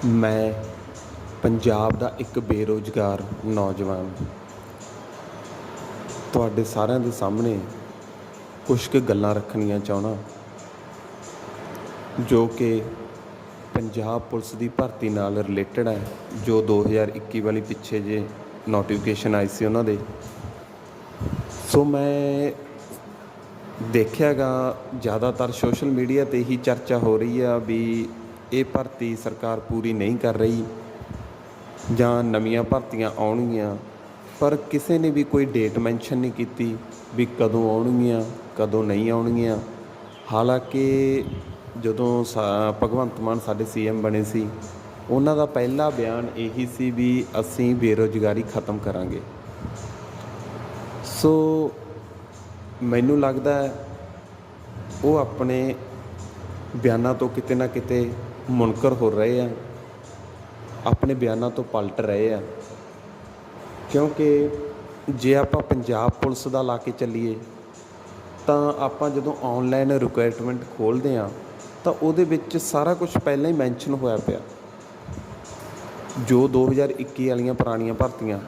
ਮੈਂ ਪੰਜਾਬ ਦਾ ਇੱਕ ਬੇਰੁਜ਼ਗਾਰ ਨੌਜਵਾਨ ਤੁਹਾਡੇ ਸਾਰਿਆਂ ਦੇ ਸਾਹਮਣੇ ਕੁਛ ਕੁ ਗੱਲਾਂ ਰੱਖਣੀਆਂ ਚਾਹੁੰਦਾ, ਜੋ ਕਿ ਪੰਜਾਬ ਪੁਲਿਸ ਦੀ ਭਰਤੀ ਨਾਲ ਰਿਲੇਟਡ ਹੈ। ਜੋ 2021 ਵਾਲੀ ਪਿੱਛੇ ਜੇ ਨੋਟੀਫਿਕੇਸ਼ਨ ਆਈ ਸੀ ਉਹਨਾਂ ਦੇ। ਸੋ ਮੈਂ ਦੇਖਿਆ ਗਾ ਜ਼ਿਆਦਾਤਰ ਸੋਸ਼ਲ ਮੀਡੀਆ 'ਤੇ ਹੀ ਚਰਚਾ ਹੋ ਰਹੀ ਆ ਵੀ ਇਹ ਭਰਤੀ ਸਰਕਾਰ ਪੂਰੀ ਨਹੀਂ ਕਰ ਰਹੀ ਜਾਂ ਨਵੀਆਂ ਭਰਤੀਆਂ ਆਉਣਗੀਆਂ, ਪਰ ਕਿਸੇ ਨੇ ਵੀ ਕੋਈ ਡੇਟ ਮੈਂਸ਼ਨ ਨਹੀਂ ਕੀਤੀ ਵੀ ਕਦੋਂ ਆਉਣਗੀਆਂ ਕਦੋਂ ਨਹੀਂ ਆਉਣਗੀਆਂ। ਹਾਲਾਂਕਿ ਜਦੋਂ ਭਗਵੰਤ ਮਾਨ ਸਾਡੇ CM ਬਣੇ ਸੀ, ਉਹਨਾਂ ਦਾ ਪਹਿਲਾ ਬਿਆਨ ਇਹੀ ਸੀ ਵੀ ਅਸੀਂ ਬੇਰੁਜ਼ਗਾਰੀ ਖਤਮ ਕਰਾਂਗੇ। ਸੋ ਮੈਨੂੰ ਲੱਗਦਾ ਉਹ ਆਪਣੇ ਬਿਆਨਾਂ ਤੋਂ ਕਿਤੇ ਨਾ ਕਿਤੇ ਮੁਨਕਰ ਹੋ ਰਹੇ ਆ, ਆਪਣੇ ਬਿਆਨਾਂ ਤੋਂ ਪਲਟ ਰਹੇ ਆ। ਕਿਉਂਕਿ ਜੇ ਆਪਾਂ ਪੰਜਾਬ ਪੁਲਿਸ ਦਾ ਲਾ ਕੇ ਚੱਲੀਏ ਤਾਂ ਆਪਾਂ ਜਦੋਂ ਔਨਲਾਈਨ ਰਿਕੁਆਇਰਮੈਂਟ ਖੋਲ੍ਹਦੇ ਹਾਂ ਤਾਂ ਉਹਦੇ ਵਿੱਚ ਸਾਰਾ ਕੁਝ ਪਹਿਲਾਂ ਹੀ ਮੈਂਸ਼ਨ ਹੋਇਆ ਪਿਆ। ਜੋ 2021 ਵਾਲੀਆਂ ਪੁਰਾਣੀਆਂ ਭਰਤੀਆਂ,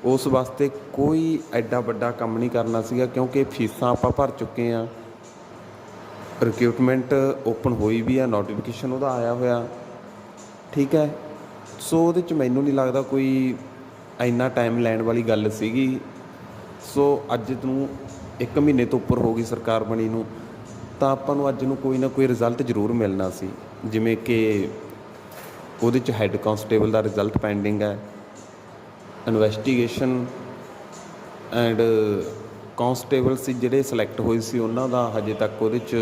ਉਸ ਵਾਸਤੇ ਕੋਈ ਐਡਾ ਵੱਡਾ ਕੰਮ ਨਹੀਂ ਕਰਨਾ ਸੀਗਾ, ਕਿਉਂਕਿ ਫੀਸਾਂ ਆਪਾਂ ਭਰ ਚੁੱਕੇ ਹਾਂ। ਰਿਕਰੂਟਮੈਂਟ ਓਪਨ ਹੋਈ ਵੀ ਆ, ਨੋਟੀਫਿਕੇਸ਼ਨ ਉਹਦਾ ਆਇਆ ਹੋਇਆ, ਠੀਕ ਹੈ। ਸੋ ਉਹਦੇ 'ਚ ਮੈਨੂੰ ਨਹੀਂ ਲੱਗਦਾ ਕੋਈ ਇੰਨਾ ਟਾਈਮ ਲੈਣ ਵਾਲੀ ਗੱਲ ਸੀਗੀ। ਸੋ ਅੱਜ ਨੂੰ 1 ਮਹੀਨੇ ਤੋਂ ਉੱਪਰ ਹੋ ਗਈ ਸਰਕਾਰ ਬਣੀ ਨੂੰ, ਤਾਂ ਆਪਾਂ ਨੂੰ ਅੱਜ ਨੂੰ ਕੋਈ ਨਾ ਕੋਈ ਰਿਜ਼ਲਟ ਜ਼ਰੂਰ ਮਿਲਣਾ ਸੀ। ਜਿਵੇਂ ਕਿ ਉਹਦੇ 'ਚ ਹੈੱਡ ਕਾਂਸਟੇਬਲ ਦਾ ਰਿਜ਼ਲਟ ਪੈਂਡਿੰਗ ਹੈ, ਇਨਵੈਸਟੀਗੇਸ਼ਨ ਐਂਡ ਕਾਂਸਟੇਬਲ ਸੀ ਜਿਹੜੇ ਸਿਲੈਕਟ ਹੋਏ ਸੀ ਉਹਨਾਂ ਦਾ ਹਜੇ ਤੱਕ ਉਹਦੇ 'ਚ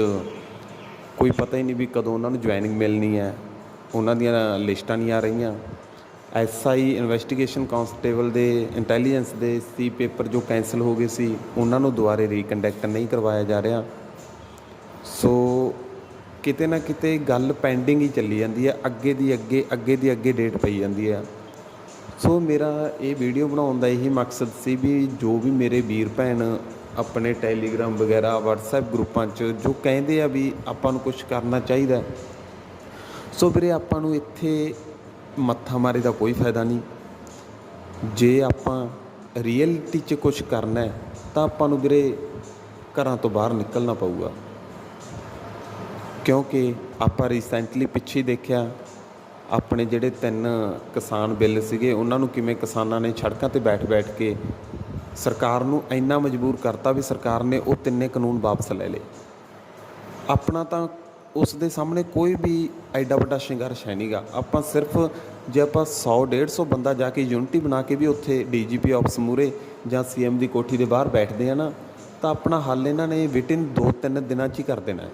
ਕੋਈ ਪਤਾ ਹੀ ਨਹੀਂ ਵੀ ਕਦੋਂ ਉਹਨਾਂ ਨੂੰ ਜੁਆਇਨਿੰਗ ਮਿਲਣੀ ਹੈ, ਉਹਨਾਂ ਦੀਆਂ ਲਿਸਟਾਂ ਨਹੀਂ ਆ ਰਹੀਆਂ। SI ਇਨਵੈਸਟੀਗੇਸ਼ਨ ਕਾਂਸਟੇਬਲ ਦੇ ਇੰਟੈਲੀਜੈਂਸ ਦੇ ਸੀ ਪੇਪਰ ਜੋ ਕੈਂਸਲ ਹੋ ਗਏ ਸੀ, ਉਹਨਾਂ ਨੂੰ ਦੁਬਾਰੇ ਰੀਕੰਡਕਟ ਨਹੀਂ ਕਰਵਾਇਆ ਜਾ ਰਿਹਾ। ਸੋ ਕਿਤੇ ਨਾ ਕਿਤੇ ਗੱਲ ਪੈਂਡਿੰਗ ਹੀ ਚੱਲੀ ਜਾਂਦੀ ਹੈ, ਅੱਗੇ ਦੀ ਅੱਗੇ ਡੇਟ ਪਈ ਜਾਂਦੀ ਹੈ। ਸੋ ਮੇਰਾ ਇਹ ਵੀਡੀਓ ਬਣਾਉਣ ਦਾ ਇਹੀ ਮਕਸਦ ਸੀ ਵੀ ਜੋ ਵੀ ਮੇਰੇ ਵੀਰ ਭੈਣ ਆਪਣੇ ਟੈਲੀਗ੍ਰਾਮ ਵਗੈਰਾ WhatsApp ਗਰੁੱਪਾਂ 'ਚ ਜੋ ਕਹਿੰਦੇ ਆ ਵੀ ਆਪਾਂ ਨੂੰ ਕੁਛ ਕਰਨਾ ਚਾਹੀਦਾ, ਸੋ ਵੀਰੇ ਆਪਾਂ ਨੂੰ ਇੱਥੇ ਮੱਥਾ ਮਾਰੇ ਦਾ ਕੋਈ ਫਾਇਦਾ ਨਹੀਂ। ਜੇ ਆਪਾਂ ਰੀਅਲਟੀ 'ਚ ਕੁਛ ਕਰਨਾ ਤਾਂ ਆਪਾਂ ਨੂੰ ਵੀਰੇ ਘਰਾਂ ਤੋਂ ਬਾਹਰ ਨਿਕਲਣਾ ਪਊਗਾ। ਕਿਉਂਕਿ ਆਪਾਂ ਰੀਸੈਂਟਲੀ ਪਿੱਛੇ ਦੇਖਿਆ ਆਪਣੇ ਜਿਹੜੇ 3 ਕਿਸਾਨ ਬਿੱਲ ਸੀਗੇ, ਉਹਨਾਂ ਨੂੰ ਕਿਵੇਂ ਕਿਸਾਨਾਂ ਨੇ ਸੜਕਾਂ 'ਤੇ ਬੈਠ ਕੇ ਸਰਕਾਰ ਨੂੰ ਇੰਨਾ ਮਜਬੂਰ ਕਰਤਾ ਵੀ ਸਰਕਾਰ ਨੇ ਉਹ 3 ਕਾਨੂੰਨ ਵਾਪਸ ਲੈ ਲਏ। ਆਪਣਾ ਤਾਂ ਉਸ ਦੇ ਸਾਹਮਣੇ ਕੋਈ ਵੀ ਐਡਾ ਵੱਡਾ ਸੰਘਰਸ਼ ਹੈ ਨਹੀਂ ਗਾ। ਆਪਾਂ ਸਿਰਫ ਜੇ ਆਪਾਂ 100-150 ਬੰਦਾ ਜਾ ਕੇ ਯੂਨਿਟੀ ਬਣਾ ਕੇ ਵੀ ਉੱਥੇ DGP ਆਫਿਸ ਮੂਹਰੇ ਜਾਂ CM ਦੀ ਕੋਠੀ ਦੇ ਬਾਹਰ ਬੈਠਦੇ ਆ ਨਾ, ਤਾਂ ਆਪਣਾ ਹੱਲ ਇਹਨਾਂ ਨੇ ਵਿਟਿਨ 2-3 ਦਿਨਾਂ 'ਚ ਹੀ ਕਰ ਦੇਣਾ।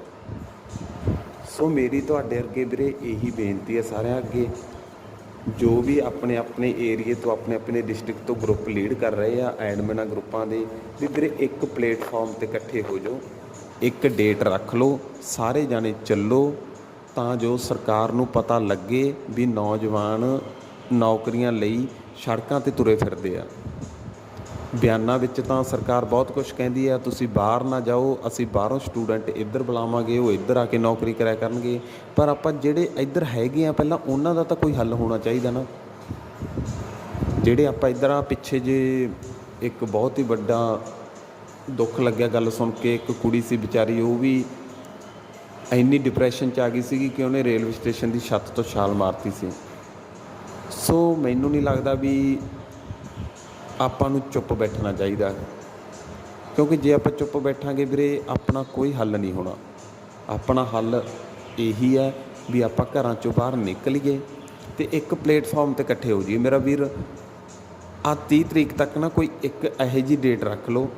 ਸੋ ਮੇਰੀ ਤੁਹਾਡੇ ਅੱਗੇ ਵੀਰੇ ਇਹੀ ਬੇਨਤੀ ਹੈ ਸਾਰਿਆਂ ਅੱਗੇ, ਜੋ ਵੀ ਆਪਣੇ ਏਰੀਏ ਤੋਂ ਆਪਣੇ ਡਿਸਟ੍ਰਿਕਟ ਤੋਂ ਗਰੁੱਪ ਲੀਡ ਕਰ ਰਹੇ ਆ ਐਡਮਿਨਾਂ ਗਰੁੱਪਾਂ ਦੇ, ਵੀ ਵੀਰੇ ਇੱਕ ਪਲੇਟਫਾਰਮ 'ਤੇ ਇਕੱਠੇ ਹੋ ਜਾਓ, ਇੱਕ ਡੇਟ ਰੱਖ ਲਓ, ਸਾਰੇ ਜਾਣੇ ਚੱਲੋ, ਤਾਂ ਜੋ ਸਰਕਾਰ ਨੂੰ ਪਤਾ ਲੱਗੇ ਵੀ ਨੌਜਵਾਨ ਨੌਕਰੀਆਂ ਲਈ ਸੜਕਾਂ 'ਤੇ ਤੁਰੇ ਫਿਰਦੇ ਆ। ਬਿਆਨਾਂ ਵਿੱਚ ਤਾਂ ਸਰਕਾਰ ਬਹੁਤ ਕੁਛ ਕਹਿੰਦੀ ਆ, ਤੁਸੀਂ ਬਾਹਰ ਨਾ ਜਾਓ, ਅਸੀਂ ਬਾਹਰੋਂ ਸਟੂਡੈਂਟ ਇੱਧਰ ਬੁਲਾਵਾਂਗੇ, ਉਹ ਇੱਧਰ ਆ ਕੇ ਨੌਕਰੀ ਕਰਿਆ ਕਰਨਗੇ। ਪਰ ਆਪਾਂ ਜਿਹੜੇ ਇੱਧਰ ਹੈਗੇ ਆ ਪਹਿਲਾਂ ਉਹਨਾਂ ਦਾ ਤਾਂ ਕੋਈ ਹੱਲ ਹੋਣਾ ਚਾਹੀਦਾ ਨਾ। ਜਿਹੜੇ ਆਪਾਂ ਇੱਧਰ ਆ ਪਿੱਛੇ ਜੇ ਇੱਕ ਬਹੁਤ ਹੀ ਵੱਡਾ ਦੁੱਖ ਲੱਗਿਆ ਗੱਲ ਸੁਣ ਕੇ, ਇੱਕ ਕੁੜੀ ਸੀ ਵਿਚਾਰੀ, ਉਹ ਵੀ ਇੰਨੀ ਡਿਪਰੈਸ਼ਨ 'ਚ ਆ ਗਈ ਸੀਗੀ ਕਿ ਉਹਨੇ ਰੇਲਵੇ ਸਟੇਸ਼ਨ ਦੀ ਛੱਤ ਤੋਂ ਛਾਲ ਮਾਰਤੀ ਸੀ। ਸੋ ਮੈਨੂੰ ਨਹੀਂ ਲੱਗਦਾ ਵੀ ਆਪਾਂ ਨੂੰ ਚੁੱਪ ਬੈਠਣਾ ਚਾਹੀਦਾ, ਕਿਉਂਕਿ ਜੇ ਆਪਾਂ ਚੁੱਪ ਬੈਠਾਂਗੇ ਵੀਰੇ ਆਪਣਾ ਕੋਈ ਹੱਲ ਨਹੀਂ ਹੋਣਾ। ਆਪਣਾ ਹੱਲ ਇਹੀ ਹੈ ਵੀ ਆਪਾਂ ਘਰਾਂ 'ਚੋਂ ਬਾਹਰ ਨਿਕਲੀਏ ਅਤੇ ਇੱਕ ਪਲੇਟਫਾਰਮ 'ਤੇ ਇਕੱਠੇ ਹੋ ਜਾਈਏ। ਮੇਰਾ ਵੀਰ ਆਹ 30 ਤਰੀਕ ਤੱਕ ਨਾ ਕੋਈ ਇੱਕ ਇਹੋ ਜਿਹੀ ਡੇਟ ਰੱਖ ਲਓ,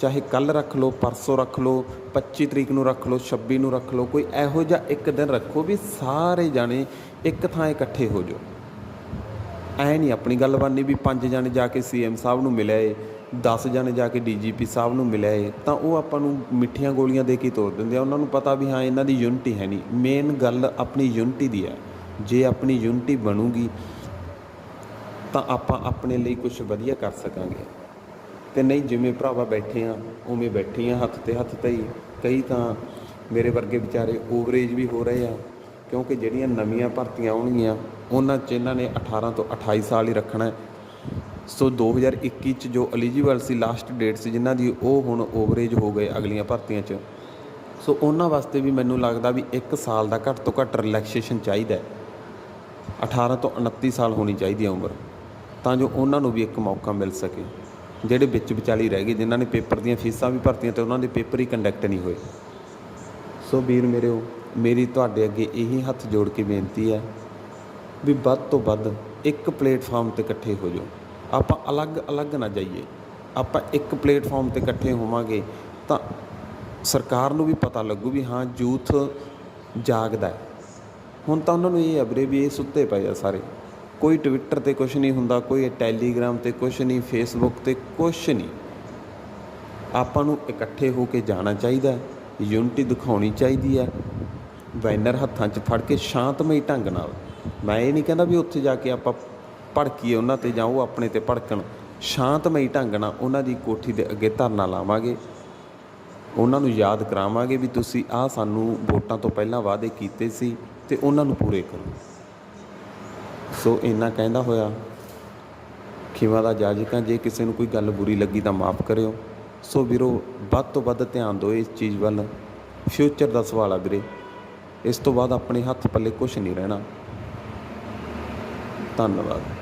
ਚਾਹੇ ਕੱਲ੍ਹ ਰੱਖ ਲਓ, ਪਰਸੋਂ ਰੱਖ ਲਓ, 25 ਤਰੀਕ ਨੂੰ ਰੱਖ ਲਓ, 26 ਨੂੰ ਰੱਖ ਲਓ, ਕੋਈ ਇਹੋ ਜਿਹਾ ਇੱਕ ਦਿਨ ਰੱਖੋ ਵੀ ਸਾਰੇ ਜਾਣੇ ਇੱਕ ਥਾਂ ਇਕੱਠੇ ਹੋ ਜਾਓ। ਐਂ ਨਹੀਂ ਆਪਣੀ ਗੱਲ ਬਣਨੀ ਵੀ 5 ਜਾਣੇ ਜਾ ਕੇ CM ਸਾਹਿਬ ਨੂੰ ਮਿਲਿਆ, 10 ਜਾਣੇ ਜਾ ਕੇ DGP ਸਾਹਿਬ ਨੂੰ ਮਿਲਿਆ, ਤਾਂ ਉਹ ਆਪਾਂ ਨੂੰ ਮਿੱਠੀਆਂ ਗੋਲੀਆਂ ਦੇ ਕੇ ਤੋੜ ਦਿੰਦੇ ਆ। ਉਹਨਾਂ ਨੂੰ ਪਤਾ ਵੀ ਹਾਂ ਇਹਨਾਂ ਦੀ ਯੂਨਿਟੀ ਹੈ ਨਹੀਂ। ਮੇਨ ਗੱਲ ਆਪਣੀ ਯੂਨਿਟੀ ਦੀ ਹੈ। ਜੇ ਆਪਣੀ ਯੂਨਿਟੀ ਬਣੂਗੀ ਤਾਂ ਆਪਾਂ ਆਪਣੇ ਲਈ ਕੁਛ ਵਧੀਆ ਕਰ ਸਕਾਂਗੇ, ਅਤੇ ਨਹੀਂ ਜਿਵੇਂ ਭਰਾਵਾ ਬੈਠੇ ਆ ਉਵੇਂ ਬੈਠੇ ਆ ਹੱਥ 'ਤੇ ਹੀ। ਕਈ ਤਾਂ ਮੇਰੇ ਵਰਗੇ ਵਿਚਾਰੇ ਓਵਰੇਜ ਵੀ ਹੋ ਰਹੇ ਆ, ਕਿਉਂਕਿ ਜਿਹੜੀਆਂ ਨਵੀਆਂ ਭਰਤੀਆਂ ਆਉਣਗੀਆਂ ਉਹਨਾਂ 'ਚ ਇਹਨਾਂ ਨੇ 18 ਤੋਂ 28 ਸਾਲ ਹੀ ਰੱਖਣਾ ਹੈ। ਸੋ 2021 'ਚ ਜੋ ਐਲੀਜੀਬਲ ਸੀ ਲਾਸਟ ਡੇਟ ਸੀ ਜਿਨ੍ਹਾਂ ਦੀ, ਉਹ ਹੁਣ ਓਵਰੇਜ ਹੋ ਗਏ ਅਗਲੀਆਂ ਭਰਤੀਆਂ 'ਚ। ਸੋ ਉਹਨਾਂ ਵਾਸਤੇ ਵੀ ਮੈਨੂੰ ਲੱਗਦਾ ਵੀ 1 ਸਾਲ ਦਾ ਘੱਟ ਤੋਂ ਘੱਟ ਰਿਲੈਕਸੇਸ਼ਨ ਚਾਹੀਦਾ। 18 ਤੋਂ 29 ਸਾਲ ਹੋਣੀ ਚਾਹੀਦੀ ਹੈ ਉਮਰ, ਤਾਂ ਜੋ ਉਹਨਾਂ ਨੂੰ ਵੀ ਇੱਕ ਮੌਕਾ ਮਿਲ ਸਕੇ ਜਿਹੜੇ ਵਿੱਚ ਵਿਚਾਲੀ ਰਹਿ ਗਏ, ਜਿਨ੍ਹਾਂ ਨੇ ਪੇਪਰ ਦੀਆਂ ਫੀਸਾਂ ਵੀ ਭਰਤੀਆਂ ਅਤੇ ਉਹਨਾਂ ਦੇ ਪੇਪਰ ਹੀ ਕੰਡਕਟ ਨਹੀਂ ਹੋਏ। ਸੋ ਵੀਰ ਮੇਰਿਓ, ਮੇਰੀ ਤੁਹਾਡੇ ਅੱਗੇ ਇਹੀ ਹੱਥ ਜੋੜ ਕੇ ਬੇਨਤੀ ਹੈ ਵੀ ਵੱਧ ਤੋਂ ਵੱਧ ਇੱਕ ਪਲੇਟਫਾਰਮ 'ਤੇ ਇਕੱਠੇ ਹੋ ਜਾਓ। ਆਪਾਂ ਅਲੱਗ ਨਾ ਜਾਈਏ, ਆਪਾਂ ਇੱਕ ਪਲੇਟਫਾਰਮ 'ਤੇ ਇਕੱਠੇ ਹੋਵਾਂਗੇ ਤਾਂ ਸਰਕਾਰ ਨੂੰ ਵੀ ਪਤਾ ਲੱਗੂ ਵੀ ਹਾਂ ਯੂਥ ਜਾਗਦਾ ਹੈ। ਹੁਣ ਤਾਂ ਉਹਨਾਂ ਨੂੰ ਇਹ ਆ ਵੀਰੇ ਵੀ ਇਹ ਸੁੱਤੇ ਪਏ ਆ ਸਾਰੇ, ਕੋਈ ਟਵਿੱਟਰ 'ਤੇ ਕੁਛ ਨਹੀਂ ਹੁੰਦਾ, ਕੋਈ ਟੈਲੀਗ੍ਰਾਮ 'ਤੇ ਕੁਛ ਨਹੀਂ, ਫੇਸਬੁੱਕ 'ਤੇ ਕੁਛ ਨਹੀਂ। ਆਪਾਂ ਨੂੰ ਇਕੱਠੇ ਹੋ ਕੇ ਜਾਣਾ ਚਾਹੀਦਾ, ਯੂਨਿਟੀ ਦਿਖਾਉਣੀ ਚਾਹੀਦੀ ਹੈ, ਬੈਨਰ ਹੱਥਾਂ 'ਚ ਫੜ ਕੇ ਸ਼ਾਂਤਮਈ ਢੰਗ ਨਾਲ। ਮੈਂ ਇਹ ਨਹੀਂ ਕਹਿੰਦਾ ਵੀ ਉੱਥੇ ਜਾ ਕੇ ਆਪਾਂ ਭੜਕੀਏ ਉਹਨਾਂ 'ਤੇ ਜਾਂ ਉਹ ਆਪਣੇ 'ਤੇ ਭੜਕਣ। ਸ਼ਾਂਤਮਈ ਢੰਗ ਨਾਲ ਉਹਨਾਂ ਦੀ ਕੋਠੀ ਦੇ ਅੱਗੇ ਧਰਨਾ ਲਾਵਾਂਗੇ, ਉਹਨਾਂ ਨੂੰ ਯਾਦ ਕਰਾਵਾਂਗੇ ਵੀ ਤੁਸੀਂ ਆਹ ਸਾਨੂੰ ਵੋਟਾਂ ਤੋਂ ਪਹਿਲਾਂ ਵਾਅਦੇ ਕੀਤੇ ਸੀ ਅਤੇ ਉਹਨਾਂ ਨੂੰ ਪੂਰੇ ਕਰੋ। ਸੋ ਇੰਨਾ ਕਹਿੰਦਾ ਹੋਇਆ ਖਿਮਾ ਦਾ ਜਾਜਕ ਹਾਂ। ਜੇ ਕਿਸੇ ਨੂੰ ਕੋਈ ਗੱਲ ਬੁਰੀ ਲੱਗੀ ਤਾਂ ਮਾफ़ ਕਰਿਓ। ਸੋ ਵੀਰੋ, ਵੱਧ ਤੋਂ ਵੱਧ ਧਿਆਨ ਦਿਓ ਇਸ ਚੀਜ਼ ਵੱਲ। ਫਿਊਚਰ ਦਾ ਸਵਾਲ ਆ ਵੀਰੇ, ਇਸ ਤੋਂ ਬਾਅਦ ਆਪਣੇ ਹੱਥ ਪੱਲੇ ਕੁਛ ਨਹੀਂ ਰਹਿਣਾ। ਧੰਨਵਾਦ।